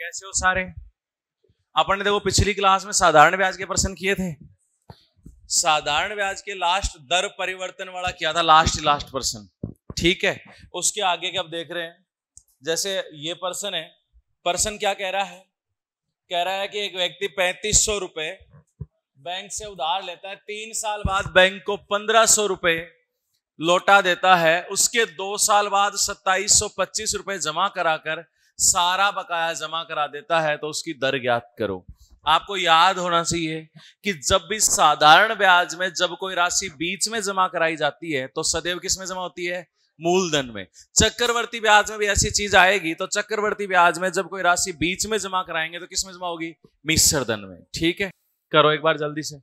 कैसे हो सारे? अपन ने देखो पिछली क्लास में साधारण ब्याज के प्रश्न किए थे। साधारण ब्याज के लास्ट दर परिवर्तन वाला किया था, लास्ट प्रश्न, ठीक है। उसके आगे के अब देख रहे हैं, जैसे ये प्रश्न है। प्रश्न क्या कह रहा है? कह रहा है कि एक व्यक्ति 3500 रुपए बैंक से उधार लेता है, 3 साल बाद बैंक को 1500 रुपए लौटा देता है। उसके 2 साल बाद 2725 रुपए जमा कराकर सारा बकाया जमा करा देता है, तो उसकी दर ज्ञात करो। आपको याद होना चाहिए कि जब भी साधारण ब्याज में जब कोई राशि बीच में जमा कराई जाती है तो सदैव किस में जमा होती है? मूलधन में। चक्रवर्ती ब्याज में भी ऐसी चीज आएगी, तो चक्रवर्ती ब्याज में जब कोई राशि बीच में जमा कराएंगे तो किस में जमा होगी? मिश्र धन में। ठीक है, करो एक बार जल्दी से।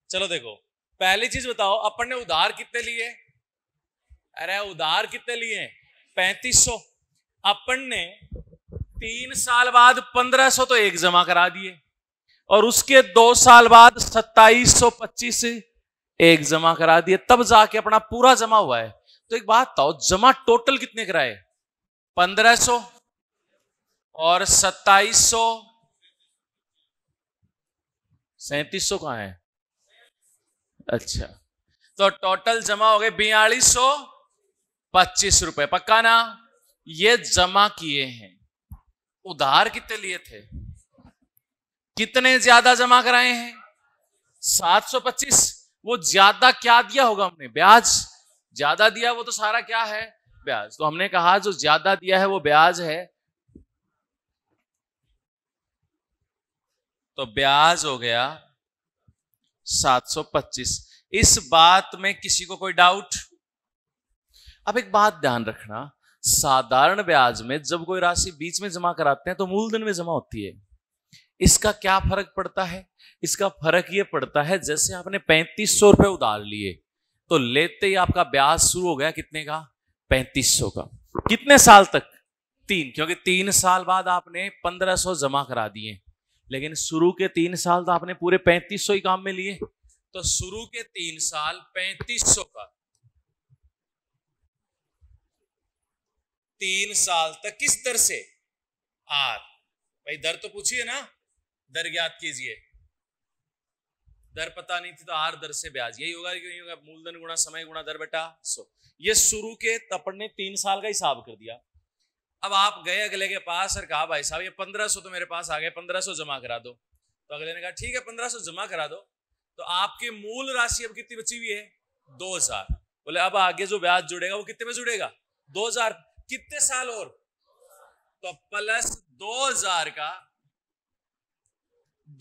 चलो देखो, पहली चीज बताओ, अपन ने उधार कितने लिए? अरे उधार कितने लिए? 3500। अपन ने 3 साल बाद 1500 तो एक जमा करा दिए, और उसके 2 साल बाद 2725 एक जमा करा दिए, तब जाके अपना पूरा जमा हुआ है। तो एक बात बताओ, जमा टोटल कितने कराए? 1500 और 2700, 3700 कहां है? अच्छा, तो टोटल जमा हो गए 4225 रुपए। पक्का ना? ये जमा किए हैं। उधार कितने लिए थे? कितने ज्यादा जमा कराए हैं? 725। वो ज्यादा क्या दिया होगा हमने? ब्याज ज्यादा दिया, वो तो सारा क्या है? ब्याज। तो हमने कहा जो ज्यादा दिया है वो ब्याज है, तो ब्याज हो गया 725। इस बात में किसी को कोई डाउट? अब एक बात ध्यान रखना, साधारण ब्याज में जब कोई राशि बीच में जमा कराते हैं तो मूलधन में जमा होती है। इसका क्या फर्क पड़ता है? इसका फर्क यह पड़ता है, जैसे आपने 3500 रुपए उधार लिए, तो लेते ही आपका ब्याज शुरू हो गया कितने का? 3500 का। कितने साल तक? 3, क्योंकि 3 साल बाद आपने 1500 जमा करा दिए, लेकिन शुरू के 3 साल तो आपने पूरे 3500 ही काम में लिए। तो शुरू के 3 साल 3500 का, 3 साल तक किस दर से? आर। भाई दर तो पूछिए ना, दर ज्ञात कीजिए। दर पता नहीं थी तो आर दर से ब्याज, यही होगा कि नहीं होगा? मूलधन गुणा समय गुणा दर बटा 100। ये शुरू के अपन ने 3 साल का हिसाब कर दिया। अब आप गए अगले के पास और कहा भाई साहब ये 1500 तो मेरे पास आ गए, 1500 जमा करा दो। तो अगले ने कहा ठीक है 1500 जमा करा दो। तो आपकी मूल राशि अब कितनी बची हुई है? 2000। बोले अब आगे जो ब्याज जुड़ेगा वो कितने में जुड़ेगा? 2000। कितने साल और? तो प्लस 2000 का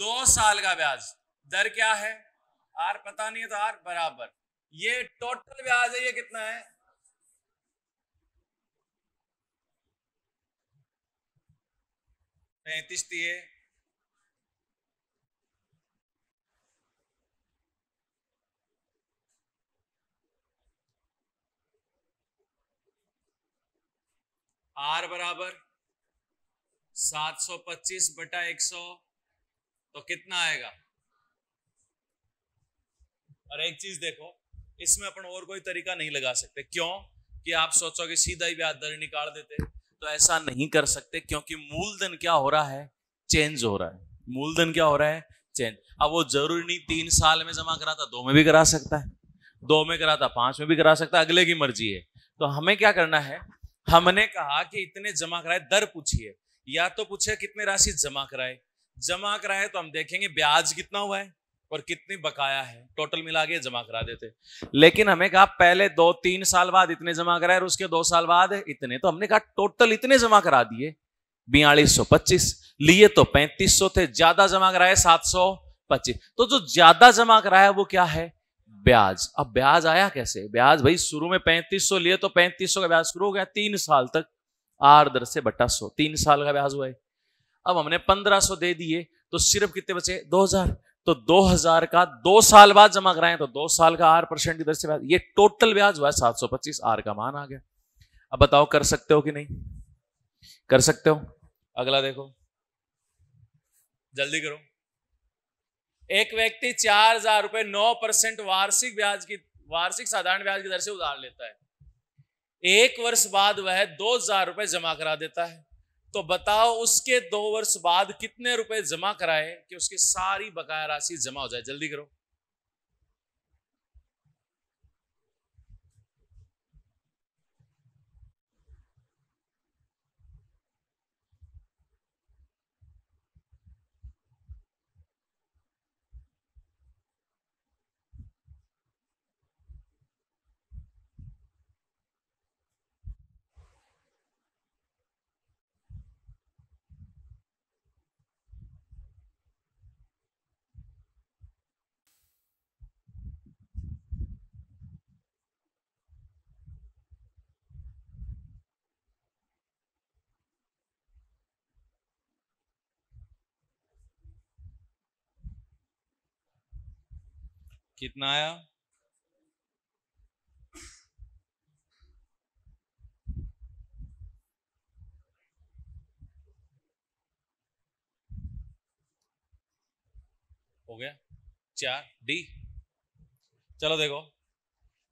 2 साल का ब्याज। दर क्या है? आर पता नहीं है तो आर बराबर, ये टोटल ब्याज है। ये कितना है? 35 दिए, आर बराबर 725 बटा 100, तो कितना आएगा? और एक चीज देखो, इसमें अपन और कोई तरीका नहीं लगा सकते। क्यों? कि आप सोचोगे सीधा ही ब्याज दर निकाल देते, तो ऐसा नहीं कर सकते, क्योंकि मूलधन क्या हो रहा है? चेंज हो रहा है। मूलधन क्या हो रहा है? चेंज। अब वो जरूरी नहीं 3 साल में जमा कराता, 2 में भी करा सकता है, 2 में कराता 5 में भी करा सकता है, अगले की मर्जी है। तो हमें क्या करना है? हमने कहा कि इतने जमा कराए, दर पूछिए, या तो पूछे कितने राशि जमा कराए। जमा कराए तो हम देखेंगे ब्याज कितना हुआ है और कितनी बकाया है, टोटल मिला के जमा करा देते। लेकिन हमें कहा पहले 2-3 साल बाद इतने जमा कराए और उसके 2 साल बाद इतने, तो हमने कहा टोटल इतने जमा करा दिए 4225। लिए तो 3500 थे, ज्यादा जमा कराए 725। तो जो ज्यादा जमा कराया वो क्या है? ब्याज। अब ब्याज आया कैसे? ब्याज भाई शुरू में 3500 लिए तो 3500 का ब्याज शुरू हो गया 3 साल तक, आर दर से बटा 100, 3 साल का ब्याज हुआ है। अब हमने 1500 दे दिए, तो सिर्फ कितने बचे? 2000। तो 2000 का 2 साल बाद जमा कराएं तो 2 साल का 8% की दर से ब्याज, ये टोटल ब्याज हुआ है 725। आर का मान आ गया। अब बताओ कर सकते हो कि नहीं? कर सकते हो। अगला देखो, जल्दी करो। एक व्यक्ति 4000 रुपए 9% वार्षिक साधारण ब्याज की दर से उधार लेता है। 1 वर्ष बाद वह 2000 रुपए जमा करा देता है। तो बताओ उसके 2 वर्ष बाद कितने रुपए जमा कराए कि उसकी सारी बकाया राशि जमा हो जाए? जल्दी करो। कितना आया? हो गया 4 डी। चलो देखो,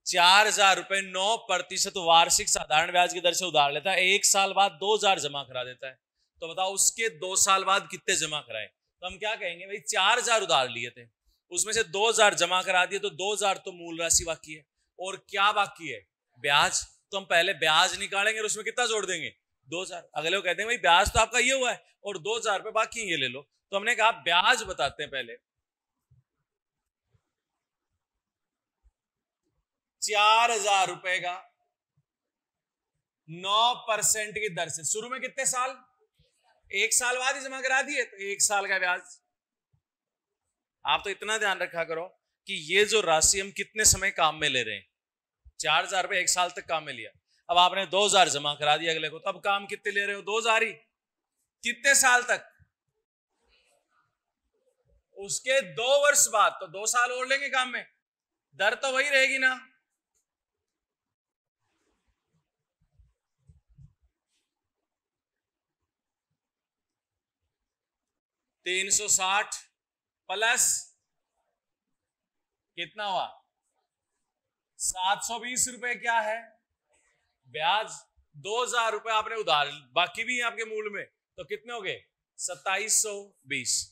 4,000 रुपए 9% वार्षिक साधारण ब्याज की दर से उधार लेता है, 1 साल बाद 2,000 जमा करा देता है। तो बताओ उसके 2 साल बाद कितने जमा कराए? तो हम क्या कहेंगे भाई, 4,000 उधार लिए थे, उसमें से 2,000 जमा करा दिए, तो 2,000 तो मूल राशि बाकी है, और क्या बाकी है? ब्याज। तो हम पहले ब्याज निकालेंगे और उसमें कितना जोड़ देंगे? 2,000। अगले को कहते हैं भाई ब्याज तो आपका ये हुआ है और 2,000 रुपए बाकी है, ये ले लो। तो हमने कहा ब्याज बताते हैं पहले। 4,000 रुपए का 9% की दर से, शुरू में कितने साल? 1 साल बाद ही जमा करा दिए, तो 1 साल का ब्याज। आप तो इतना ध्यान रखा करो कि ये जो राशि हम कितने समय काम में ले रहे हैं। 4,000 रुपए 1 साल तक काम में लिया, अब आपने 2,000 जमा करा दिया अगले को, तो अब काम कितने ले रहे हो? 2,000 ही। कितने साल तक? उसके 2 वर्ष बाद, तो 2 साल और लेंगे काम में, दर तो वही रहेगी ना। 360 प्लस कितना हुआ? 720 रुपए क्या है? ब्याज। 2,000 रुपए आपने उधार, बाकी भी है आपके मूल में, तो कितने हो गए? 2,720।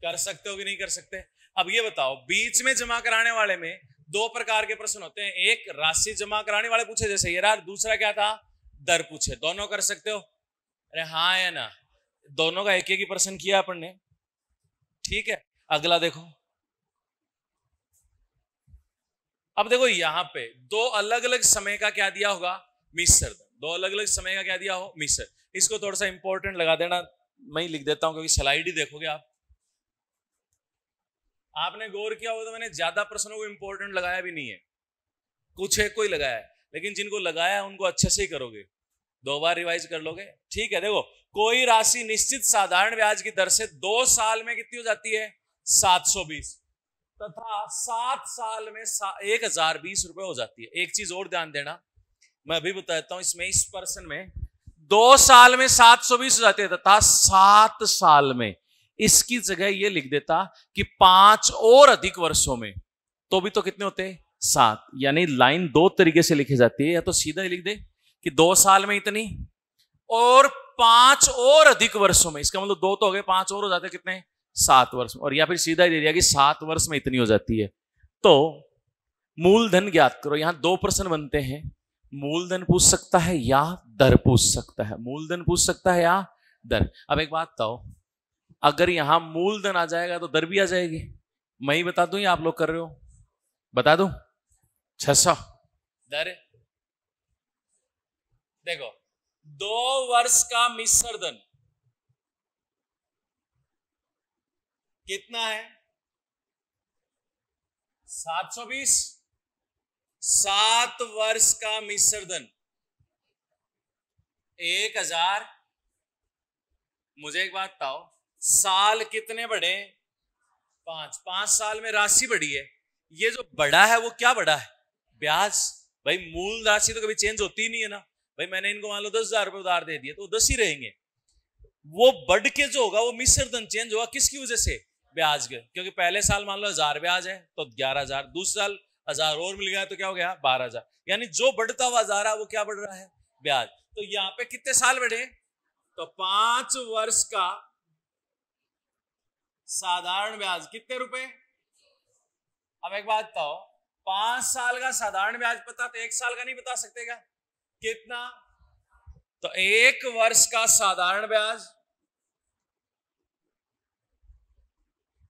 कर सकते हो कि नहीं कर सकते? अब ये बताओ, बीच में जमा कराने वाले में 2 प्रकार के प्रश्न होते हैं, एक राशि जमा कराने वाले पूछे जैसे ये रहा, दूसरा क्या था? दर पूछे। दोनों कर सकते हो? अरे हाँ है ना, दोनों का एक एक ही प्रश्न किया अपन ने। ठीक है, अगला देखो। अब देखो यहां पे 2 अलग अलग समय का क्या दिया होगा? मिश्र। 2 अलग अलग समय का क्या दिया हो? मिश्र। इसको थोड़ा सा इंपॉर्टेंट लगा देना, मैं ही लिख देता हूं क्योंकि स्लाइड ही देखोगे आप। आपने गौर किया हो तो मैंने ज्यादा प्रश्नों को इंपॉर्टेंट लगाया भी नहीं है, कुछ एक कोई लगाया है, लेकिन जिनको लगाया उनको अच्छे से ही करोगे, 2 बार रिवाइज कर लोगे। ठीक है, देखो कोई राशि निश्चित साधारण ब्याज की दर से 2 साल में कितनी हो जाती है? 720, तथा 7 साल में 1,020 रुपए हो जाती है। एक चीज और ध्यान देना, मैं अभी बताता हूं, इसमें इस पर्सन में 2 साल में 720 हो जाती है, तथा 7 साल में, इसकी जगह ये लिख देता कि 5 और अधिक वर्षों में, तो भी तो कितने होते हैं? 7। यानी लाइन 2 तरीके से लिखी जाती है, या तो सीधा ही लिख दे कि 2 साल में इतनी और 5 और अधिक वर्षों में, इसका मतलब 2 तो हो गए, 5 और हो जाते कितने? 7 वर्ष में, और या फिर सीधा ही दे दिया कि 7 वर्ष में इतनी हो जाती है। तो मूलधन ज्ञात करो। यहां 2 प्रश्न बनते हैं, मूलधन पूछ सकता है या दर पूछ सकता है। मूलधन पूछ सकता है या दर। अब एक बात बताओ, अगर यहां मूलधन आ जाएगा तो दर भी आ जाएगी। मैं ही बता दूं या आप लोग कर रहे हो? बता दूं? 600 दर। देखो 2 वर्ष का मिश्र धन कितना है? 720। 7 वर्ष का मिश्र धन 1,000। मुझे एक बात बताओ, साल कितने बढ़े? 5। 5 साल में राशि बढ़ी है, ये जो बढ़ा है वो क्या बढ़ा है? ब्याज। भाई मूल राशि तो कभी चेंज होती ही नहीं है ना, भाई मैंने इनको मान लो 10,000 रुपए उधार दे दिए तो 10 ही रहेंगे। वो बढ़ के जो होगा वो मिश्र धन चेंज होगा किसकी वजह से? ब्याज के। क्योंकि पहले साल मान लो 1000 ब्याज है तो 11,000, दूसरे साल 1000 और मिल गया तो क्या हो गया? 12,000। यानी जो बढ़ता हुआ जा रहा है वो क्या बढ़ रहा है? ब्याज। तो यहाँ पे कितने साल बढ़े? तो 5 वर्ष का साधारण ब्याज कितने रुपए? अब एक बात बताओ, 5 साल का साधारण ब्याज पता तो 1 साल का नहीं बता सकते क्या? कितना? तो 1 वर्ष का साधारण ब्याज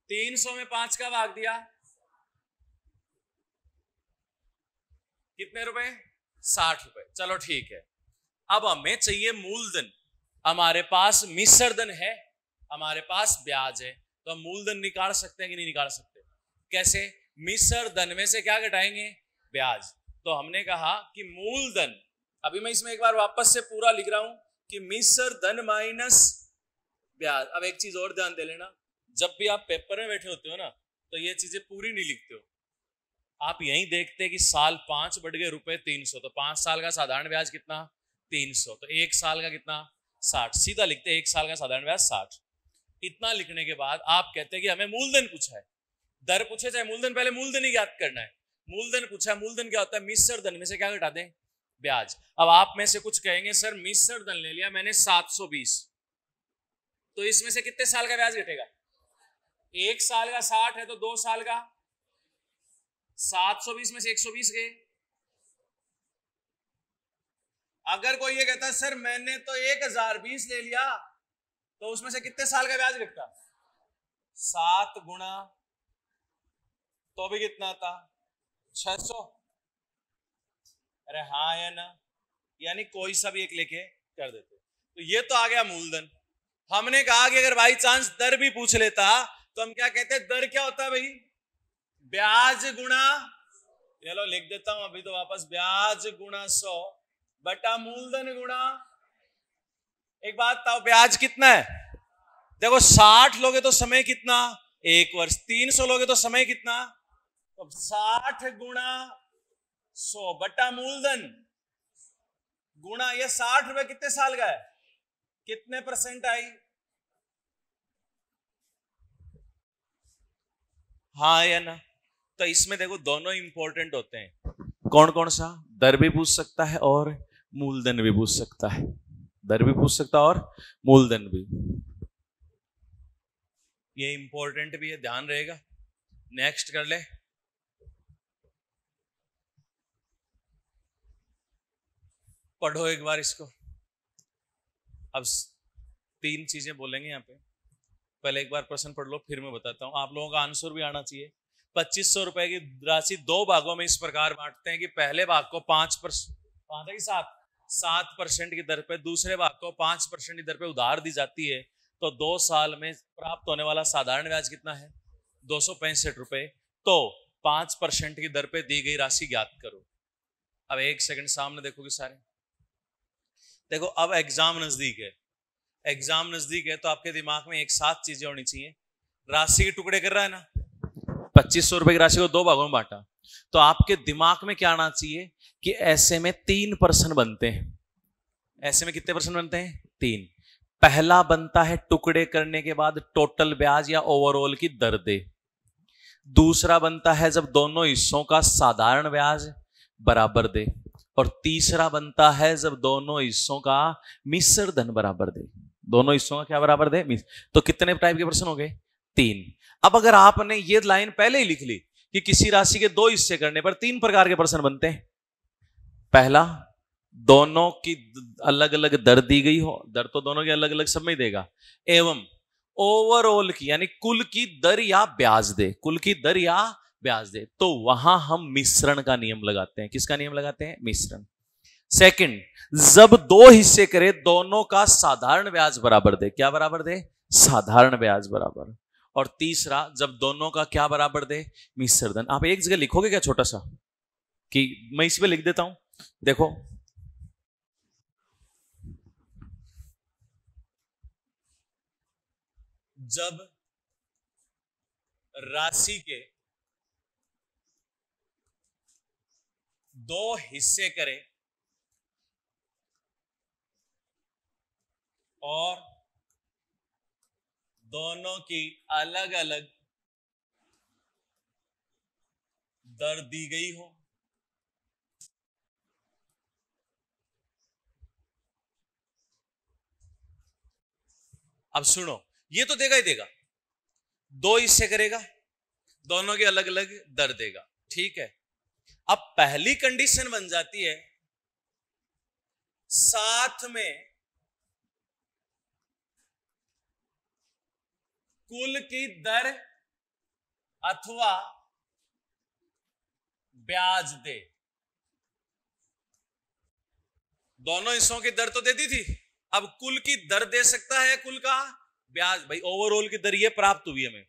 300 में 5 का भाग दिया कितने रुपए? 60 रुपए। चलो ठीक है। अब हमें चाहिए मूलधन। हमारे पास मिश्र धन है, हमारे पास ब्याज है, तो हम मूलधन निकाल सकते हैं कि नहीं निकाल सकते? कैसे? मिश्र धन में से क्या घटाएंगे? ब्याज। तो हमने कहा कि मूलधन, अभी मैं इसमें एक बार वापस से पूरा लिख रहा हूं कि मिश्र धन माइनस ब्याज। अब एक चीज और ध्यान दे लेना, जब भी आप पेपर में बैठे होते हो ना तो ये चीजें पूरी नहीं लिखते हो, आप यही देखते हैं कि साल 5 बढ़ गए रुपए 300, तो 5 साल का साधारण ब्याज कितना? 300। तो 1 साल का कितना? 60। सीधा लिखते हैं 1 साल का साधारण ब्याज 60। इतना लिखने के बाद आप कहते हैं कि हमें मूलधन पूछा है, दर पूछे चाहे मूलधन, पहले मूलधन ही ज्ञात करना है। मूलधन पूछा है, मूलधन क्या होता है? मिश्र धन में से क्या घटा दें? ब्याज। अब आप में से कुछ कहेंगे सर मिश्र धन ले लिया मैंने 720, तो इसमें से कितने साल का ब्याज घटेगा? 1 साल का 60 है तो 2 साल का 720 में से 120 गए। अगर कोई ये कहता है सर मैंने तो 1020 ले लिया, तो उसमें से कितने साल का ब्याज घटता? 7 गुना तो भी कितना था? 600। अरे हाँ या ना? यानी कोई सा भी एक लेके कर देते। तो ये तो आ गया मूलधन। हमने कहा कि अगर बाई चांस दर भी पूछ लेता तो हम क्या कहते हैं? दर क्या होता है भाई? ब्याज गुणा, चलो लिख देता हूं अभी तो वापस, ब्याज गुणा 100 बटा मूलधन गुणा। एक बात बताओ, ब्याज कितना है? देखो 60 लोगे तो समय कितना? 1 वर्ष। 300 लोगे तो समय कितना? तो 60 गुणा 100 बटा मूलधन गुणा ये 60 रुपए कितने साल का है? कितने परसेंट आई? हाँ या ना? तो इसमें देखो दोनों इंपॉर्टेंट होते हैं। कौन कौन सा? दर भी पूछ सकता है और मूलधन भी पूछ सकता है। दर भी पूछ सकता है और मूलधन भी। ये इंपॉर्टेंट भी है, ध्यान रहेगा। नेक्स्ट कर ले। पढ़ो एक बार इसको। अब 3 चीजें बोलेंगे यहाँ पे, पहले एक बार प्रश्न पढ़ लो फिर मैं बताता हूं। आप लोगों का आंसर भी आना चाहिए। 2500 रुपए की राशि 2 भागों में इस प्रकार बांटते हैं कि पहले भाग को 7% की दर पे, दूसरे भाग को 5% की दर पे उधार दी जाती है। तो 2 साल में प्राप्त होने वाला साधारण ब्याज कितना है? 265 रुपए। तो 5% की दर पे दी गई राशि ज्ञात करो। अब एक सेकंड सामने देखोगे सारे। देखो अब एग्जाम नजदीक है, एग्जाम नजदीक है तो आपके दिमाग में एक साथ चीजें होनी चाहिए। राशि के टुकड़े कर रहा है ना, 2500 रुपए की राशि को 2 भागों में बांटा, तो आपके दिमाग में क्या आना चाहिए कि ऐसे में 3% बनते हैं। ऐसे में कितने परसेंट बनते हैं? 3। पहला बनता है टुकड़े करने के बाद टोटल ब्याज या ओवरऑल की दर दे। दूसरा बनता है जब दोनों हिस्सों का साधारण ब्याज बराबर दे। और तीसरा बनता है जब दोनों हिस्सों का मिश्र धन बराबर दे। दोनों हिस्सों का क्या बराबर दे? तो कितने टाइप के प्रश्न हो गए? 3। अब अगर आपने ये लाइन पहले ही लिख ली कि किसी राशि के 2 हिस्से करने पर 3 प्रकार के प्रश्न बनते हैं। पहला, दोनों की अलग अलग दर दी गई हो, दर तो दोनों की अलग अलग सब में देगा, एवं ओवरऑल की यानी कुल की दर या ब्याज दे, कुल की दर या ब्याज दे, तो वहां हम मिश्रण का नियम लगाते हैं। किसका नियम लगाते हैं? मिश्रण। सेकंड, जब 2 हिस्से करे दोनों का साधारण ब्याज बराबर दे। क्या बराबर दे? साधारण ब्याज बराबर। और तीसरा, जब दोनों का क्या बराबर दे? मिश्र धन। आप एक जगह लिखोगे क्या छोटा सा, कि मैं इस पे लिख देता हूं, देखो जब राशि के 2 हिस्से करें और दोनों की अलग अलग दर दी गई हो। अब सुनो, ये तो देगा ही देगा, दो हिस्से करेगा, दोनों की अलग अलग दर देगा, ठीक है। अब पहली कंडीशन बन जाती है साथ में कुल की दर अथवा ब्याज दे। दोनों हिस्सों की दर तो दे दी थी, अब कुल की दर दे सकता है, कुल का ब्याज। भाई ओवरऑल की दर ये प्राप्त हुई हमें,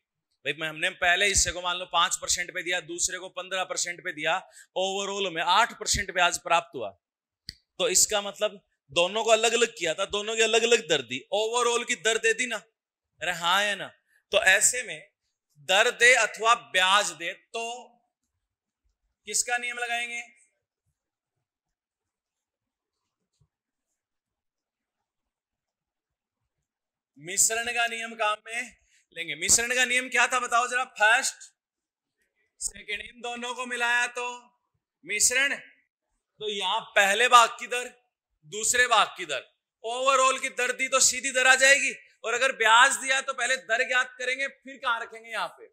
भाई हमने पहले हिस्से को मान लो 5% पे दिया, दूसरे को 15% पे दिया, ओवरऑल में 8% ब्याज प्राप्त हुआ। तो इसका मतलब दोनों को अलग अलग किया था, दोनों की अलग अलग दर दी, ओवरऑल की दर दे दी ना। अरे हाँ है ना। तो ऐसे में दर दे अथवा ब्याज दे, तो किसका नियम लगाएंगे? मिश्रण का नियम काम में लेंगे। मिश्रण का नियम क्या था बताओ जरा? फर्स्ट सेकंड इन दोनों को मिलाया तो मिश्रण। तो यहां पहले भाग की दर, दूसरे भाग की दर, ओवरऑल की दर दी तो सीधी दर आ जाएगी। और अगर ब्याज दिया तो पहले दर ज्ञात करेंगे, फिर कहां रखेंगे? यहां पे।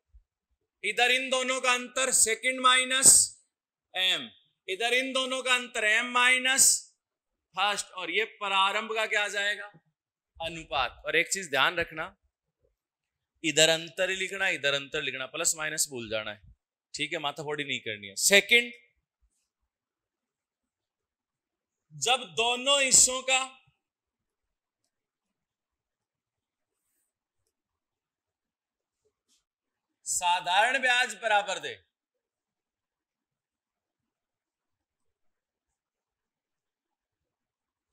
इधर इन दोनों का अंतर सेकंड माइनस एम, इधर इन दोनों का अंतर एम माइनस फर्स्ट, और ये प्रारंभ का क्या आ जाएगा? अनुपात। और एक चीज ध्यान रखना, इधर अंतर ही लिखना, इधर अंतर लिखना, प्लस माइनस भूल जाना है, ठीक है? माथाफोड़ी नहीं करनी है। सेकंड, जब दोनों हिस्सों का साधारण ब्याज बराबर दे,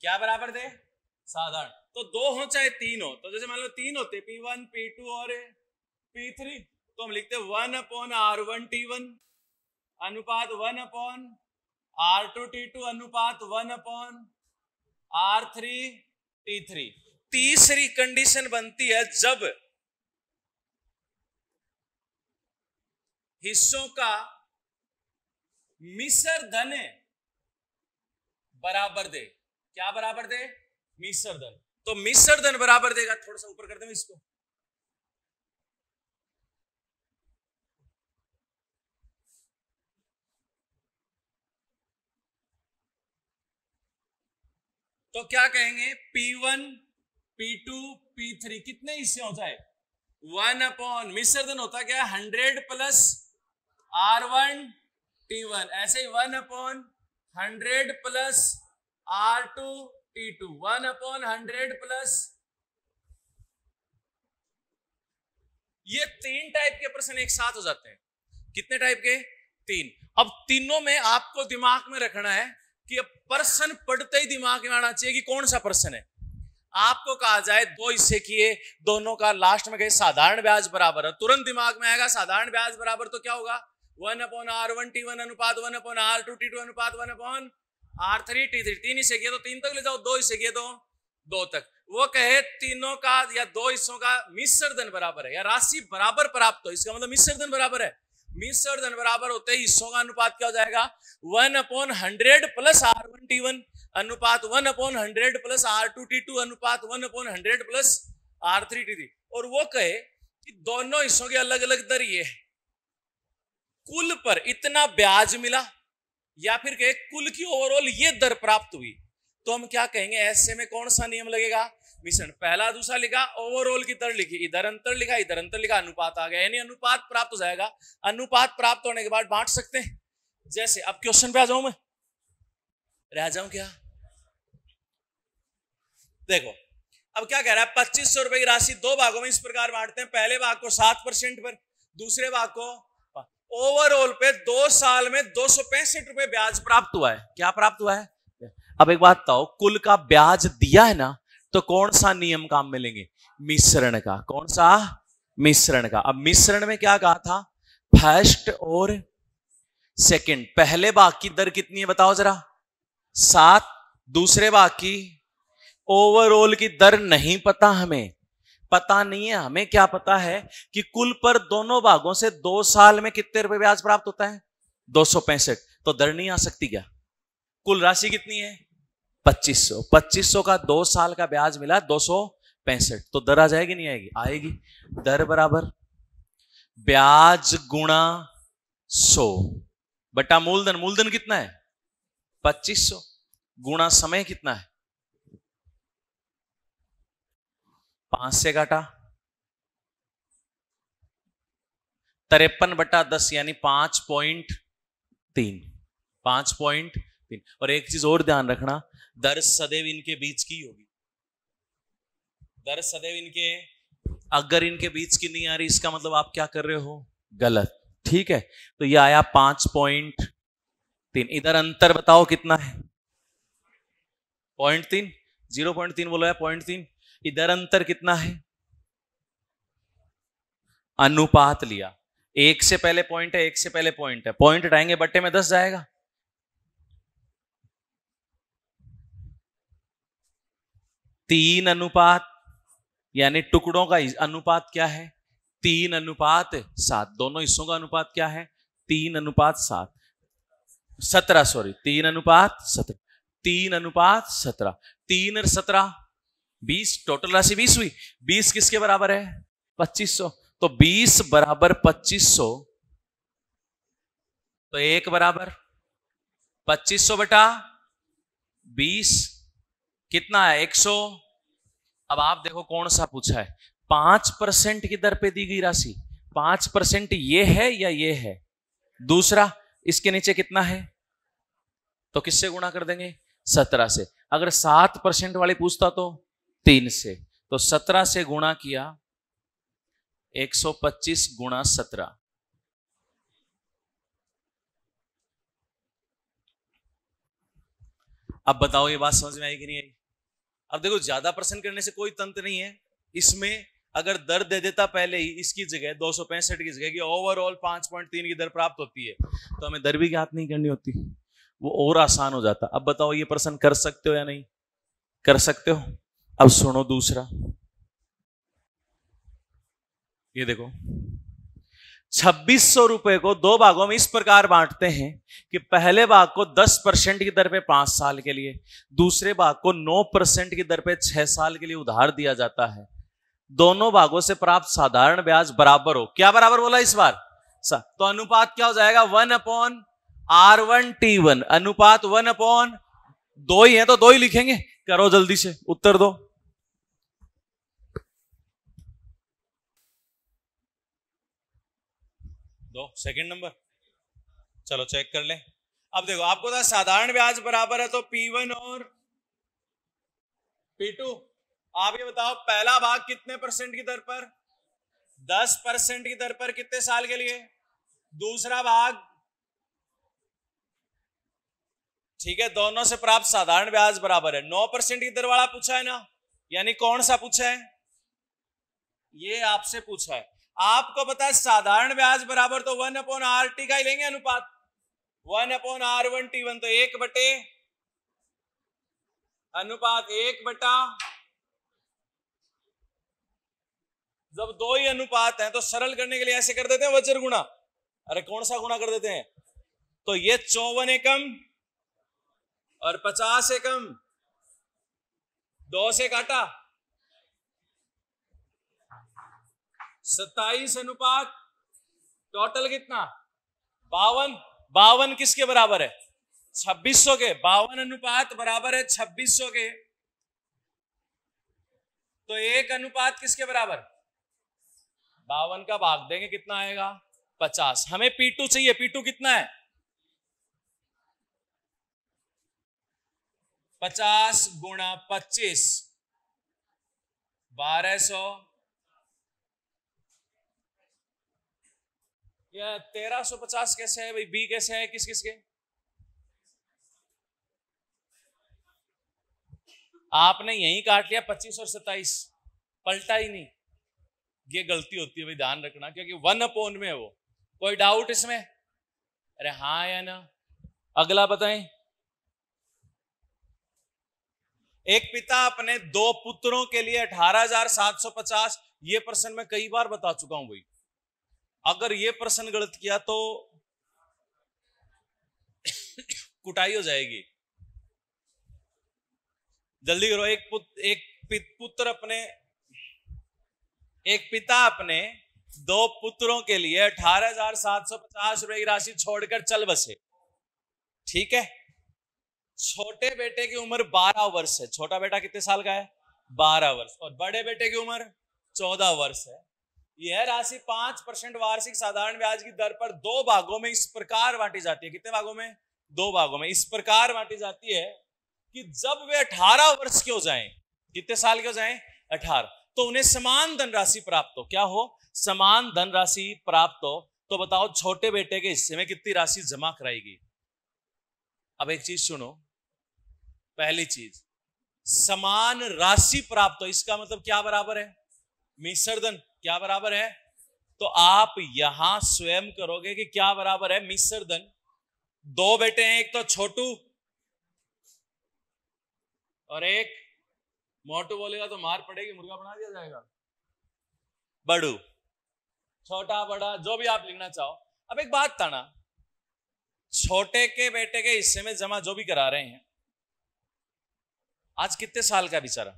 क्या बराबर दे? साधारण। तो दो हो चाहे तीन हो, तो जैसे मान लो तीन होते P1 P2 और P3, तो हम लिखते 1/R1T1 अनुपात 1/R2T2 अनुपात 1/R3T3। तीसरी कंडीशन बनती है जब हिस्सों का मिश्र धन बराबर दे। क्या बराबर दे? मिश्र धन। तो मिश्र धन बराबर देगा, थोड़ा सा ऊपर कर दें इसको, तो क्या कहेंगे? P1 P2 P3 कितने हिस्से हो जाए? 1/, मिश्र धन होता क्या है? 100 प्लस R1T1, ऐसे ही 1/100 प्लस R2T2, 1/100 प्लस। ये तीन टाइप के प्रश्न एक साथ हो जाते हैं। कितने टाइप के? तीन। अब तीनों में आपको दिमाग में रखना है कि अब प्रश्न पढ़ते ही दिमाग में आना चाहिए कि कौन सा प्रश्न है। आपको कहा जाए दो हिस्से किए, दोनों का लास्ट में कहे साधारण ब्याज बराबर है, तुरंत दिमाग में आएगा साधारण ब्याज बराबर तो क्या होगा? 1/R1T1 अनुपात 1/R2T2 अनुपात 1/R3T3। तीन हिस्से किए तो तीन तक ले जाओ, दो हिस्से किए तो दो तक। वो कहे तीनों का या दो हिस्सों का मिश्र धन बराबर है या राशि बराबर प्राप्त हो, इसका मतलब मिश्र धन बराबर है। मिश्र धन बराबर होते ही हिस्सों का अनुपात क्या हो जाएगा? 1/100 प्लस R1T1 अनुपात 1/100 प्लस R2T2 अनुपात 1/100 प्लस R3T3। और वो कहे कि दोनों हिस्सों की अलग अलग दर ये, कुल पर इतना ब्याज मिला, या फिर कहे कुल की ओवरऑल ये दर प्राप्त हुई, तो हम क्या कहेंगे? ऐसे में कौन सा नियम लगेगा? मिश्रण। पहला दूसरा लिखा, ओवरऑल की दर लिखी, इधर अंतर लिखा, इधर अंतर लिखा, अनुपात आ गया, यानी अनुपात प्राप्त हो जाएगा। अनुपात प्राप्त होने के बाद बांट सकते हैं। जैसे अब क्वेश्चन पे आ जाऊं मैं, रह जाऊं क्या? देखो अब क्या कह रहा है? 2500 रुपए की राशि दो भागों में इस प्रकार बांटते हैं। पहले भाग को 7% पर, दूसरे भाग को ओवरऑल पे 2 साल में 265 रुपए ब्याज प्राप्त हुआ है। क्या प्राप्त हुआ है? अब एक बात बताओ, कुल का ब्याज दिया है ना, तो कौन सा नियम काम में लेंगे? मिश्रण का। कौन सा? मिश्रण का। अब मिश्रण में क्या कहा था? फर्स्ट और सेकंड। पहले भाग की दर कितनी है बताओ जरा? 7, दूसरे भाग की ओवरऑल की दर नहीं पता, हमें पता नहीं है। हमें क्या पता है कि कुल पर दोनों भागों से 2 साल में कितने रुपए ब्याज प्राप्त होता है? 265। तो दर नहीं आ सकती क्या? कुल राशि कितनी है? 2500। 2500 का 2 साल का ब्याज मिला 265। तो दर आ जाएगी नहीं आएगी? आएगी। दर बराबर ब्याज गुणा 100 बटा मूलधन। मूलधन कितना है? 2500 गुणा समय कितना है? 5 से काटा 53 बटा 10 यानी 5.3। 5.3। और एक चीज और ध्यान रखना, दर सदैव इनके बीच की होगी। दर सदैव इनके, अगर इनके बीच की नहीं आ रही इसका मतलब आप क्या कर रहे हो? गलत। ठीक है, तो ये आया 5.3। इधर अंतर बताओ कितना है? 0.3। 0.3 बोलो है 0.3। इधर अंतर कितना है? अनुपात लिया। एक से पहले पॉइंट है, एक से पहले पॉइंट है, पॉइंट हटाएंगे बट्टे में 10 जाएगा। तीन अनुपात यानी टुकड़ों का अनुपात क्या है? 3:7। दोनों हिस्सों का अनुपात क्या है? 3:7। 17 सॉरी 3:17। 3:17। 3 और 17 20। टोटल राशि 20 हुई। 20 किसके बराबर है? 2500। तो 20 बराबर 2500। तो 1 बराबर 2500 बटा 20 कितना है? 100। अब आप देखो कौन सा पूछा है। 5% की दर पे दी गई राशि। 5% ये है या ये है? दूसरा इसके नीचे कितना है? तो किससे गुणा कर देंगे? 17 से। अगर 7% वाली पूछता तो 3 से। तो 17 से गुणा किया 125 गुणा 17। अब बताओ ये बात समझ में आई कि नहीं आई? अब देखो ज्यादा प्रश्न करने से कोई तंत्र नहीं है इसमें। अगर दर दे देता पहले ही इसकी जगह 265 की जगह कि ओवरऑल 5.3 की दर प्राप्त होती है, तो हमें दर भी ज्ञात नहीं करनी होती, वो और आसान हो जाता। अब बताओ ये प्रश्न कर सकते हो या नहीं कर सकते हो? अब सुनो दूसरा। ये देखो 2600 रुपए को 2 भागों में इस प्रकार बांटते हैं कि पहले भाग को 10% की दर पे 5 साल के लिए, दूसरे भाग को 9% की दर पे 6 साल के लिए उधार दिया जाता है। दोनों भागों से प्राप्त साधारण ब्याज बराबर हो। क्या बराबर बोला इस बार? तो अनुपात क्या हो जाएगा? 1/R1T1। अनुपात 1/2 ही है तो 2 ही लिखेंगे। करो जल्दी से उत्तर दो। Second number. चलो चेक कर ले। अब देखो आपको था साधारण ब्याज बराबर है तो P1 और P2। आप ये बताओ पहला भाग कितने % की दर पर? 10% की दर पर कितने साल के लिए? दूसरा भाग ठीक है, दोनों से प्राप्त साधारण ब्याज बराबर है। 9% की दर वाला पूछा है ना, यानी कौन सा पूछा है? ये आपसे पूछा है। आपको पता है साधारण ब्याज बराबर तो 1/RT का ही लेंगे अनुपात। 1/R1T1 तो 1 बटे अनुपात 1 बटा, जब 2 ही अनुपात हैं तो सरल करने के लिए ऐसे कर देते हैं वज्र गुणा। अरे कौन सा गुणा कर देते हैं? तो ये 54 एकम और 50 एकम 2 से काटा 27 अनुपात टोटल कितना? 52। 52 किसके बराबर है? 2600 के। 52 अनुपात बराबर है 2600 के। तो 1 अनुपात किसके बराबर? 52 का भाग देंगे कितना आएगा? 50। हमें P2 चाहिए। P2 कितना है? 50 गुणा 25 1200 या 1350 कैसे है भाई? बी कैसे है? किस किस के? आपने यही काट लिया 25 और 27, पलटा ही नहीं। ये गलती होती है भाई, ध्यान रखना, क्योंकि 1/, में है वो। कोई डाउट इसमें? अरे हाँ या ना? अगला बताएं। एक पिता अपने 2 पुत्रों के लिए 18,750, ये प्रश्न मैं कई बार बता चुका हूं भाई। अगर ये प्रश्न गलत किया तो कुटाई हो जाएगी। जल्दी करो। एक पिता अपने 2 पुत्रों के लिए 18,750 रुपए की राशि छोड़कर चल बसे। ठीक है। छोटे बेटे की उम्र 12 वर्ष है। छोटा बेटा कितने साल का है? 12 वर्ष। और बड़े बेटे की उम्र 14 वर्ष है। यह राशि 5% वार्षिक साधारण ब्याज की दर पर 2 भागों में इस प्रकार बांटी जाती है। कितने भागों में? 2 भागों में इस प्रकार बांटी जाती है कि जब वे 18 वर्ष के हो जाएं, कितने साल के हो जाएं? 18, तो उन्हें समान धनराशि प्राप्त हो। क्या हो? समान धनराशि प्राप्त हो। तो बताओ छोटे बेटे के हिस्से में कितनी राशि जमा कराएगी? अब एक चीज सुनो। पहली चीज, समान राशि प्राप्त हो, इसका मतलब क्या बराबर है? मिश्र धन। क्या बराबर है? तो आप यहां स्वयं करोगे कि क्या बराबर है? मिश्र धन। 2 बेटे हैं, एक तो छोटू और एक मोटू। बोलेगा तो मार पड़ेगी, मुर्गा बना दिया जाएगा। बड़ू, छोटा बड़ा जो भी आप लिखना चाहो। अब एक बात था ना, छोटे के बेटे के हिस्से में जमा जो भी करा रहे हैं, आज कितने साल का बेचारा?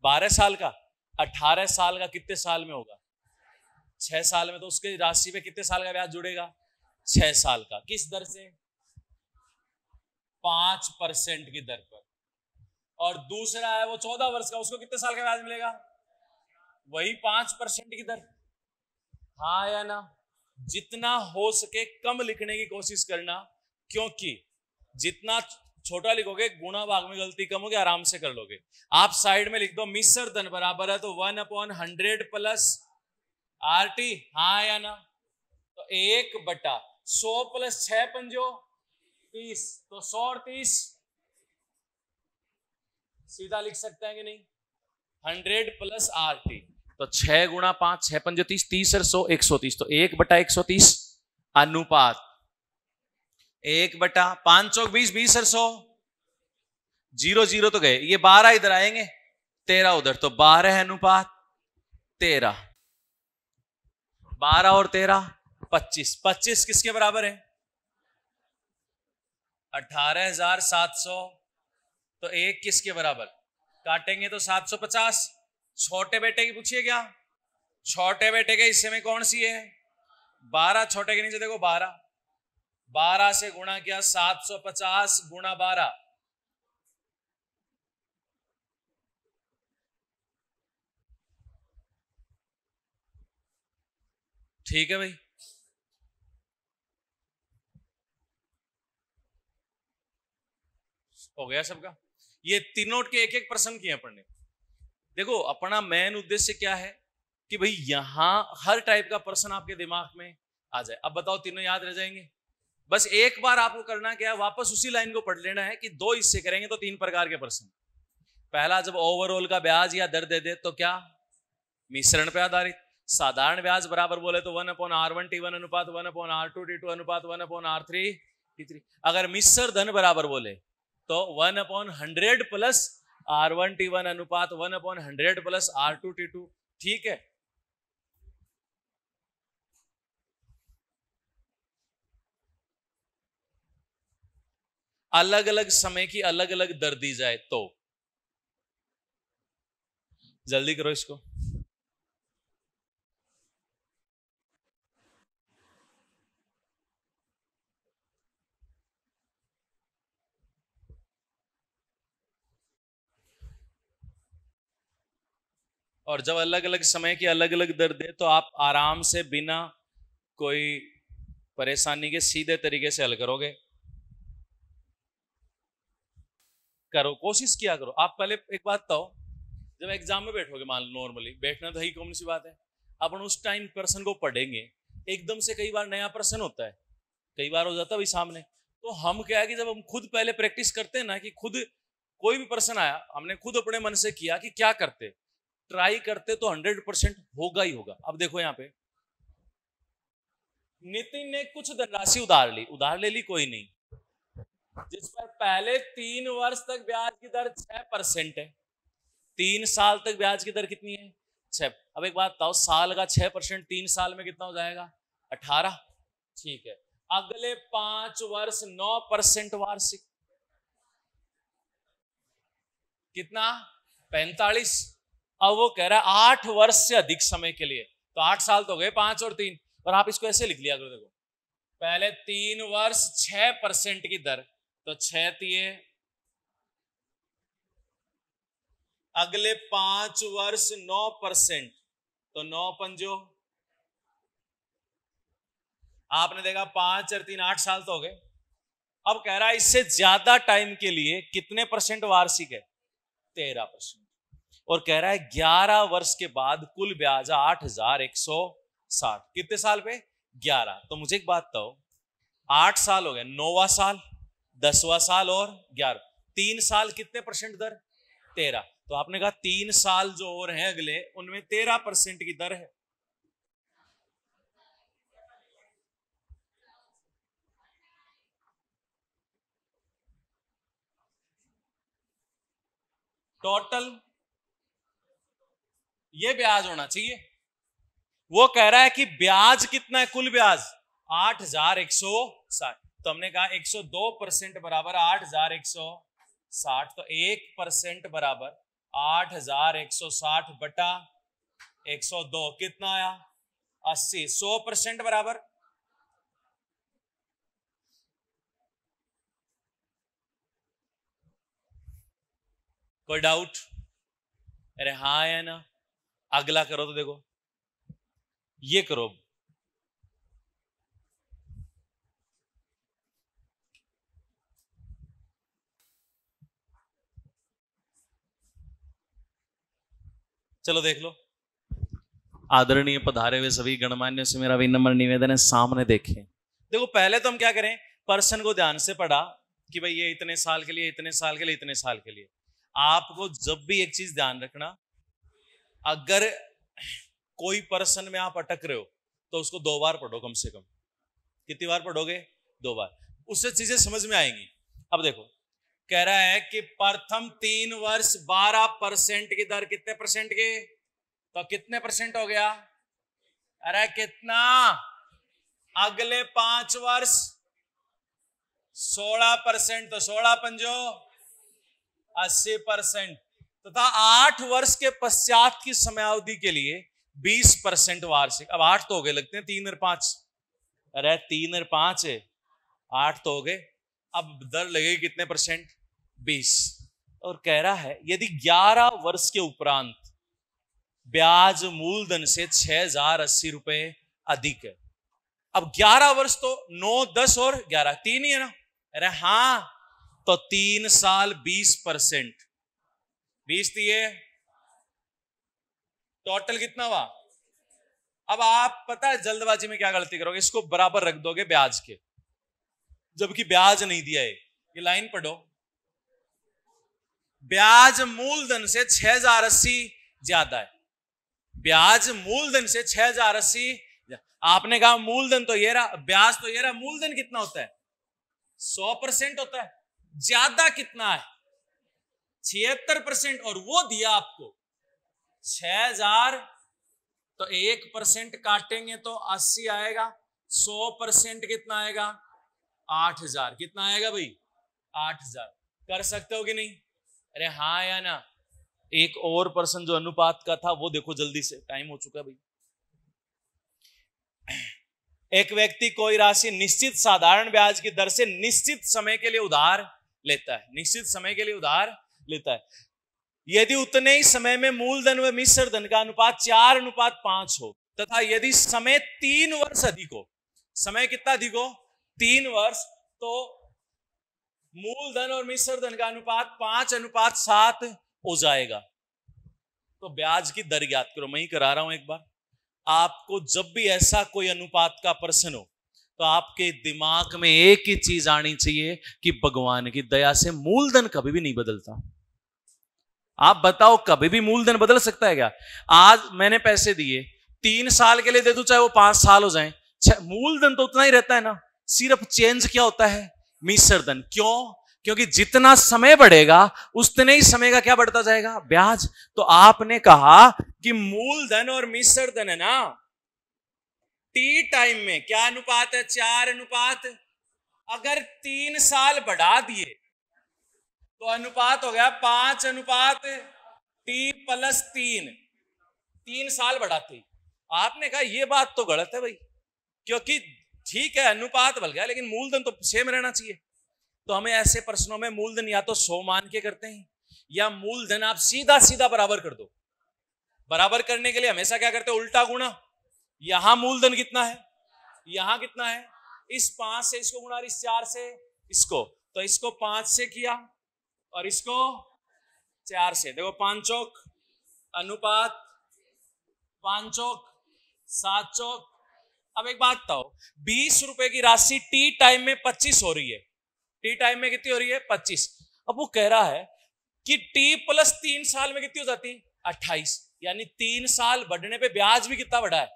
12 साल का। 18 साल का कितने साल में होगा? 6 साल में। तो उसके राशि पे कितने साल का ब्याज जुड़ेगा? 6 साल का। किस दर से? 5% की दर पर। और दूसरा है वो 14 वर्ष का, उसको कितने साल का ब्याज मिलेगा? वही 5% की दर। हाँ या ना? जितना हो सके कम लिखने की कोशिश करना, क्योंकि जितना छोटा लिखोगे गुणा भाग में गलती कम होगी, आराम से कर लोगे। आप साइड में लिख दो मिश्र धन बराबर है तो 1/100 प्लस RT। हाँ या ना? तो 1/100 प्लस 6 पंजो 30, तो 100 और 30 सीधा लिख सकते हैं कि नहीं? 100 प्लस RT, तो 6 गुणा 5, 6 पंजे 30, 30 और 100 130, तो 1/130 अनुपात 1/5 चौक 20, 20 और 100 0 0 तो गए। ये 12 इधर आएंगे, 13 उधर, तो 12 अनुपात 13। 12 और 13 25। 25 किसके बराबर है? 18,700। तो 1 किसके बराबर? काटेंगे तो 750। छोटे बेटे की पूछिए क्या? छोटे बेटे के हिस्से में कौन सी है? 12। छोटे के नीचे देखो 12। 12 से गुणा किया 750 गुणा 12, ठीक है भाई। हो गया सबका। ये तीनों के एक एक प्रश्न किए अपन ने। देखो अपना मेन उद्देश्य क्या है कि भाई यहां हर टाइप का प्रश्न आपके दिमाग में आ जाए। अब बताओ तीनों याद रह जाएंगे? बस एक बार आपको करना क्या है, वापस उसी लाइन को पढ़ लेना है कि 2 हिस्से करेंगे तो 3 प्रकार के प्रश्न। पहला, जब ओवरऑल का ब्याज या दर दे दे तो क्या? मिश्रण पे आधारित। साधारण ब्याज बराबर बोले तो 1/R1T1 अनुपात 1/R2T2 अनुपात 1/R3T3। अगर मिश्र धन बराबर बोले तो 1/100 प्लस R1T1 अनुपात 1/100 प्लस R2T2। ठीक है। अलग अलग समय की अलग अलग दर दी जाए तो, जल्दी करो इसको। और जब अलग अलग समय की अलग अलग दर दे तो आप आराम से बिना कोई परेशानी के सीधे तरीके से हल करोगे। करो, कोशिश किया करो। आप पहले एक बात तो, जब एग्जाम में बैठोगे, मान लो नॉर्मली बैठना तो ही कौन सी बात है, अपन उस टाइम प्रश्न को पढ़ेंगे, एकदम से कई बार नया प्रश्न होता है, कई बार हो जाता है भाई सामने। तो हम क्या है कि जब हम खुद पहले प्रैक्टिस करते हैं ना, कि खुद कोई भी प्रश्न आया, हमने खुद अपने मन से किया कि क्या करते, ट्राई करते, तो 100% होगा ही होगा। अब देखो यहाँ पे नितिन ने कुछ धनराशि उधार ले ली, कोई नहीं, जिस पर पहले 3 वर्ष तक ब्याज की दर 6% है। 3 साल तक ब्याज की दर कितनी है? 6। अब एक बात बताओ, साल का 6% 3 साल में कितना हो जाएगा? 18। ठीक है, अगले 5 वर्ष 9% वार्षिक, कितना? 45। अब वो कह रहा है 8 वर्ष से अधिक समय के लिए, तो 8 साल तो हो गए, 5 और 3, और आप इसको ऐसे लिख लिया करो। देखो, पहले 3 वर्ष 6% की दर, तो 6 दिए, अगले 5 वर्ष 9%, तो 9 पंजो, आपने देखा 5 और 3 8 साल तो हो गए। अब कह रहा है इससे ज्यादा टाइम के लिए कितने परसेंट वार्षिक है? 13%। और कह रहा है 11 वर्ष के बाद कुल ब्याज 8,160। कितने साल पे? 11। तो मुझे एक बात बताओ, 8 साल हो गए, 9वां साल, 10वां साल और 11, 3 साल कितने परसेंट दर? 13। तो आपने कहा 3 साल जो और हैं अगले, उनमें 13% की दर है। टोटल ये ब्याज होना चाहिए। वो कह रहा है कि ब्याज कितना है? कुल ब्याज 8,160। तो हमने कहा 102% बराबर 8,160, तो 1% बराबर 8,160 बटा 102, कितना आया? 80। 100% बराबर कोई डाउट? अरे हाँ है ना। अगला करो तो देखो, ये करो, चलो देख लो। आदरणीय पधारे हुए सभी गणमान्य से मेरा विनम्र निवेदन है, सामने देखें। देखो, पहले तो हम क्या करें, पर्सन को ध्यान से पढ़ा कि भाई ये इतने साल के लिए, इतने साल के लिए, इतने साल के लिए। आपको जब भी एक चीज ध्यान रखना, अगर कोई पर्सन में आप अटक रहे हो तो उसको 2 बार पढ़ो कम से कम। कितनी बार पढ़ोगे? 2 बार, उससे चीजें समझ में आएंगी। अब देखो, कह रहा है कि प्रथम 3 वर्ष 12% की दर, कितने परसेंट के? तो कितने परसेंट हो गया? अरे कितना? अगले 5 वर्ष 16%, तो 16 पंजो 80%, तथा 8 वर्ष के पश्चात की समयावधि के लिए 20% वार्षिक। अब 8 तो हो गए लगते हैं, 3 और 5, अरे 3 और 5 है, 8 तो हो गए। अब दर लगेगी कितने परसेंट? 20। और कह रहा है यदि 11 वर्ष के उपरांत ब्याज मूलधन से 6,080 रुपए अधिक है। अब 11 वर्ष तो 9, 10 और 11, 3 ही है ना? अरे हाँ, तो 3 साल 20%, 20 दिए, टोटल कितना हुआ? अब आप पता है जल्दबाजी में क्या गलती करोगे, इसको बराबर रख दोगे ब्याज के, जबकि ब्याज नहीं दिया है। ये लाइन पढ़ो, ब्याज मूलधन से 6,080 ज्यादा है, ब्याज मूलधन से 6,080। आपने कहा मूलधन तो ये रहा, ब्याज तो ये रहा, मूलधन कितना होता है? 100% होता है। ज्यादा कितना है? 76%, और वो दिया आपको 6,000, तो 1% काटेंगे तो 80 आएगा, 100% कितना आएगा? 8,000। कितना आएगा भाई? 8,000। कर सकते हो कि नहीं? अरे हाँ या ना। एक और पर्सन जो अनुपात का था वो देखो जल्दी से, टाइम हो चुका भाई। एक व्यक्ति कोई राशि निश्चित साधारण ब्याज की दर से निश्चित समय के लिए उधार लेता है, निश्चित समय के लिए उधार लेता है। यदि उतने ही समय में मूलधन व मिश्र धन का अनुपात 4:5 हो, तथा यदि समय 3 वर्ष अधिक हो, समय कितना अधिक हो? 3 वर्ष, तो मूलधन और मिश्र धन का अनुपात 5:7 हो जाएगा। तो ब्याज की दर ज्ञात करो। मैं ही करा रहा हूं एक बार। आपको जब भी ऐसा कोई अनुपात का प्रश्न हो तो आपके दिमाग में एक ही चीज आनी चाहिए कि भगवान की दया से मूलधन कभी भी नहीं बदलता। आप बताओ, कभी भी मूलधन बदल सकता है क्या? आज मैंने पैसे दिए, 3 साल के लिए दे दूं, चाहे वो 5 साल हो जाएं, मूलधन तो उतना ही रहता है ना। सिर्फ चेंज क्या होता है? मिश्र धन। क्यों? क्योंकि जितना समय बढ़ेगा उतने ही समय का क्या बढ़ता जाएगा? ब्याज। तो आपने कहा कि मूलधन और मिश्र धन है ना, टी टाइम में क्या अनुपात है? 4 अनुपात। अगर 3 साल बढ़ा दिए तो अनुपात हो गया 5 अनुपात टी प्लस 3। 3 साल बढ़ाते। आपने कहा यह बात तो गलत है भाई, क्योंकि ठीक है अनुपात बढ़ गया लेकिन मूलधन तो सेम रहना चाहिए। तो हमें ऐसे प्रश्नों में मूलधन या तो 100 मान के करते हैं, या मूलधन आप सीधा सीधा बराबर कर दो। बराबर करने के लिए हमेशा क्या करते हो? उल्टा गुणा। यहां मूलधन कितना है, यहां कितना है? इस 5 से इसको गुणा, इस 4 से इसको, तो इसको 5 से किया और इसको 4 से। देखो 5 चौक अनुपात 5 चौक 7 चौक। अब एक बात बताओ, 20 रुपए की राशि टी टाइम में 25 हो रही है। टी टाइम में कितनी हो रही है? 25। अब वो कह रहा है कि टी प्लस 3 साल में कितनी हो जाती? 28। यानी 3 साल बढ़ने पे ब्याज भी कितना बढ़ा है?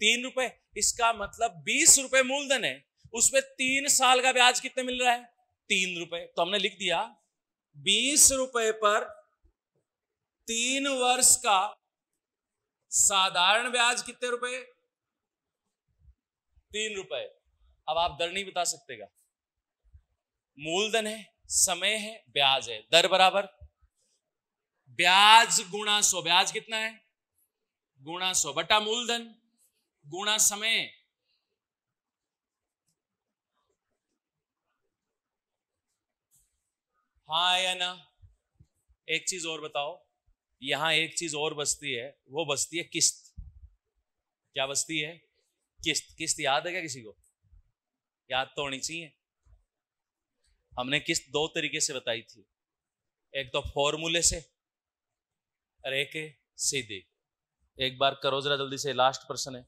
3 रुपए। इसका मतलब 20 रुपए मूलधन है, उसमें 3 साल का ब्याज कितने मिल रहा है? 3 रुपए। तो हमने लिख दिया 20 रुपए पर 3 वर्ष का साधारण ब्याज कितने रुपए? 3 रुपए। अब आप दर नहीं बता सकतेगा, मूलधन है, समय है, ब्याज है, दर बराबर ब्याज गुणा 100। ब्याज कितना है? गुणा 100 बटा मूलधन गुणा समय। हाँ या ना? एक चीज और बताओ, यहां एक चीज और बचती है, वो बचती है किस्त। क्या बचती है? किस्त। किस्त याद है क्या किसी को? याद तो होनी चाहिए। हमने किस्त 2 तरीके से बताई थी, एक तो फॉर्मूले से और एक सीधे। एक बार करो जरा जल्दी से, लास्ट प्रश्न है।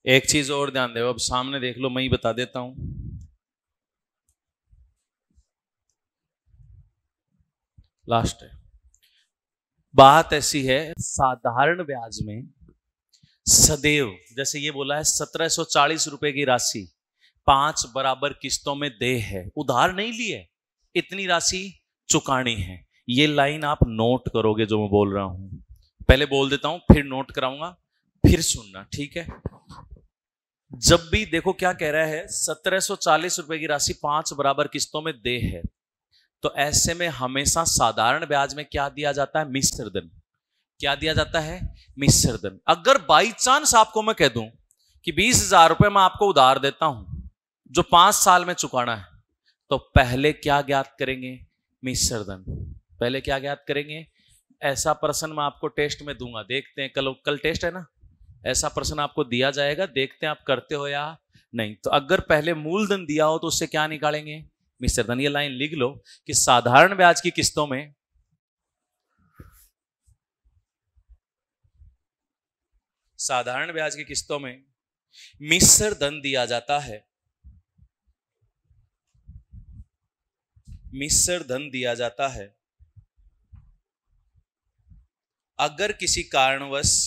एक चीज और ध्यान दो, अब सामने देख लो, मैं ही बता देता हूं। लास्ट है। बात ऐसी है, साधारण ब्याज में सदैव, जैसे ये बोला है 1740 रुपए की राशि 5 बराबर किस्तों में दे है, उधार नहीं ली है, इतनी राशि चुकानी है। ये लाइन आप नोट करोगे जो मैं बोल रहा हूं, पहले बोल देता हूं फिर नोट कराऊंगा, फिर सुनना, ठीक है? जब भी देखो क्या कह रहा है, 1740 रुपए की राशि 5 बराबर किस्तों में दे है, तो ऐसे में हमेशा साधारण ब्याज में क्या दिया जाता है? मिश्र धन। क्या दिया जाता है? मिश्र धन। अगर बाई चांस आपको मैं कह दूं कि 20,000 रुपए मैं आपको उधार देता हूं जो 5 साल में चुकाना है, तो पहले क्या ज्ञात करेंगे? मिश्र धन। पहले क्या ज्ञात करेंगे? ऐसा प्रश्न मैं आपको टेस्ट में दूंगा, देखते हैं, कल टेस्ट है ना, ऐसा प्रश्न आपको दिया जाएगा, देखते हैं आप करते हो या नहीं। तो अगर पहले मूलधन दिया हो तो उससे क्या निकालेंगे? मिश्र धन। ये लाइन लिख लो कि साधारण ब्याज की किस्तों में मिश्र धन दिया जाता है। मिश्र धन दिया जाता है अगर किसी कारणवश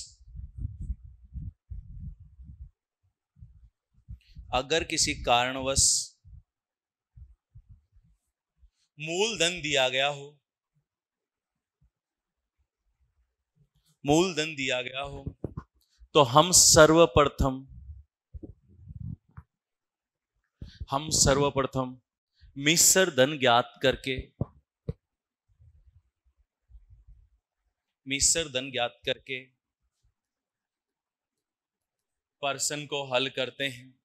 मूलधन दिया गया हो, तो हम सर्वप्रथम मिश्र धन ज्ञात करके प्रश्न को हल करते हैं।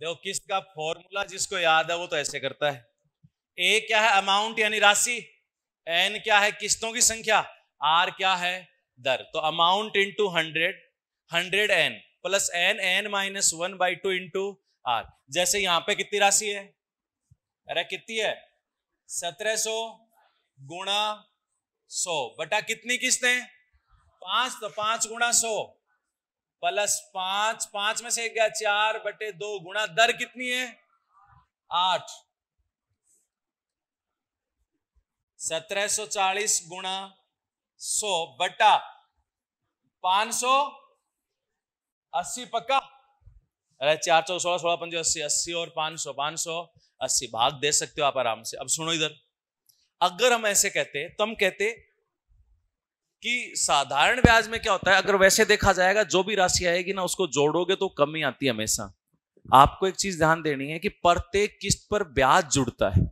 देखो किस्त का फॉर्मूला जिसको याद है वो तो ऐसे करता है, ए क्या है? अमाउंट यानी राशि, एन क्या है? किस्तों की संख्या, आर क्या है? दर। तो amount into 100, 100 n plus n, n minus 1/2 into r. जैसे यहां पे कितनी राशि है? अरे कितनी है? 1700 गुणा 100 बटा कितनी किस्तें? 5, तो 5 गुणा 100 प्लस 5, 5 में से एक गया 4 बटे 2 गुणा दर कितनी है? 8। 1740 गुणा 100 बटा 580 पक्का? अरे 4 4 16 16 5 80 80 और 500 580 भाग दे सकते हो आप आराम से। अब सुनो इधर, अगर हम ऐसे कहते तो हम कहते कि साधारण ब्याज में क्या होता है, अगर वैसे देखा जाएगा जो भी राशि आएगी ना उसको जोड़ोगे तो कम ही आती है हमेशा। आपको एक चीज ध्यान देनी है कि प्रत्येक किस्त पर ब्याज जुड़ता है।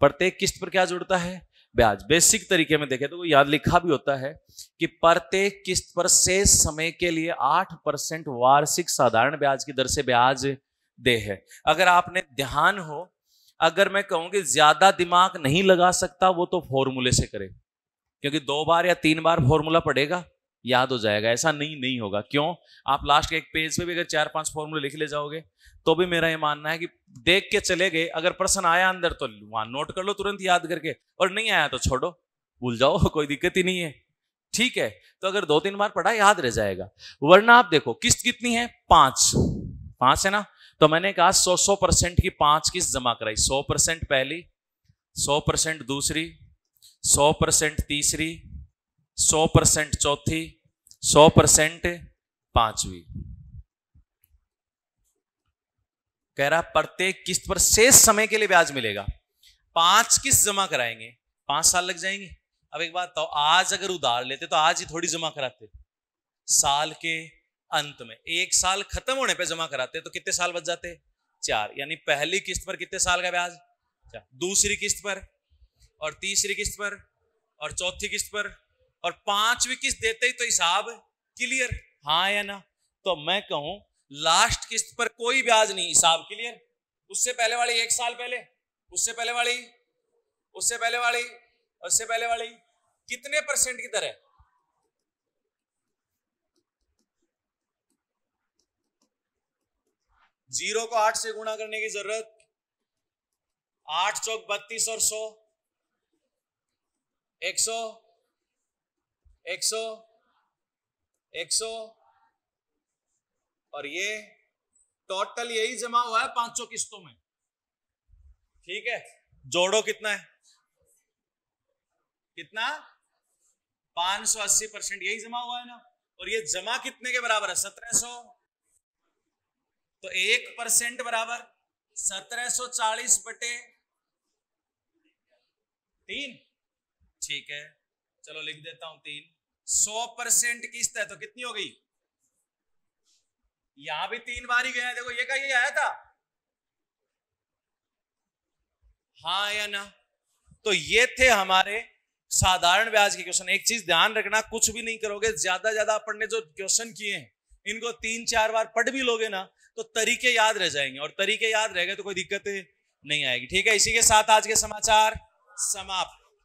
प्रत्येक किस्त पर क्या जुड़ता है? ब्याज। बेसिक तरीके में देखें तो याद लिखा भी होता है कि प्रत्येक किस्त पर शेष समय के लिए 8% वार्षिक साधारण ब्याज की दर से ब्याज दे है। अगर आपने ध्यान हो, अगर मैं कहूं कि ज्यादा दिमाग नहीं लगा सकता वो तो फॉर्मूले से करे, क्योंकि 2 बार या 3 बार फॉर्मूला पड़ेगा, याद हो जाएगा। ऐसा नहीं होगा। क्यों? आप लास्ट के एक पेज पे भी अगर 4-5 फॉर्मूले लिख ले जाओगे तो भी मेरा ये मानना है कि देख के चले गए, अगर प्रश्न आया अंदर तो वहां नोट कर लो तुरंत याद करके, और नहीं आया तो छोड़ो, भूल जाओ, कोई दिक्कत ही नहीं है। ठीक है, तो अगर 2-3 बार पढ़ा याद रह जाएगा। वरना आप देखो किस्त कितनी है? 5 है ना, तो मैंने कहा 100% की 5 किस्त जमा कराई। 100% पहली, 100% दूसरी, 100% तीसरी, 100% चौथी, 100% पांचवी। कह रहा प्रत्येक किस्त पर शेष समय के लिए ब्याज मिलेगा। 5 किस्त जमा कराएंगे, 5 साल लग जाएंगे। अब एक बात तो, आज अगर उधार लेते तो आज ही थोड़ी जमा कराते, साल के अंत में, 1 साल खत्म होने पे जमा कराते तो कितने साल बच जाते? 4। यानी पहली किस्त पर कितने साल का ब्याज? 4। दूसरी किस्त पर, और तीसरी किस्त पर, और चौथी किस्त पर, और 5वीं किस्त देते ही तो हिसाब क्लियर। हाँ या ना? तो मैं कहूं लास्ट किस्त पर कोई ब्याज नहीं, हिसाब क्लियर। उससे पहले वाली 1 साल पहले, उससे पहले वाली, उससे पहले वाली, उससे पहले वाली, कितने % की दर है? 0 को 8 से गुणा करने की जरूरत, 8 चौक 32 और 100, 100, 100, 100, और ये टोटल यही जमा हुआ है 500 किस्तों में। ठीक है, जोड़ो कितना है? कितना? 580% यही जमा हुआ है ना, और ये जमा कितने के बराबर है? 1700। तो 1% बराबर 1740 बटे 3। ठीक है, चलो लिख देता हूं 3। 100% किस्त है तो कितनी हो गई? यहां भी 3 बार ही गया है, देखो ये का ये आया था, हाँ या ना? तो ये थे हमारे साधारण ब्याज के क्वेश्चन। एक चीज ध्यान रखना, कुछ भी नहीं करोगे, ज्यादा अपन ने जो क्वेश्चन किए हैं इनको 3-4 बार पढ़ भी लोगे ना तो तरीके याद रह जाएंगे, और तरीके याद रह गए तो कोई दिक्कत नहीं आएगी। ठीक है, इसी के साथ आज के समाचार समाप्त।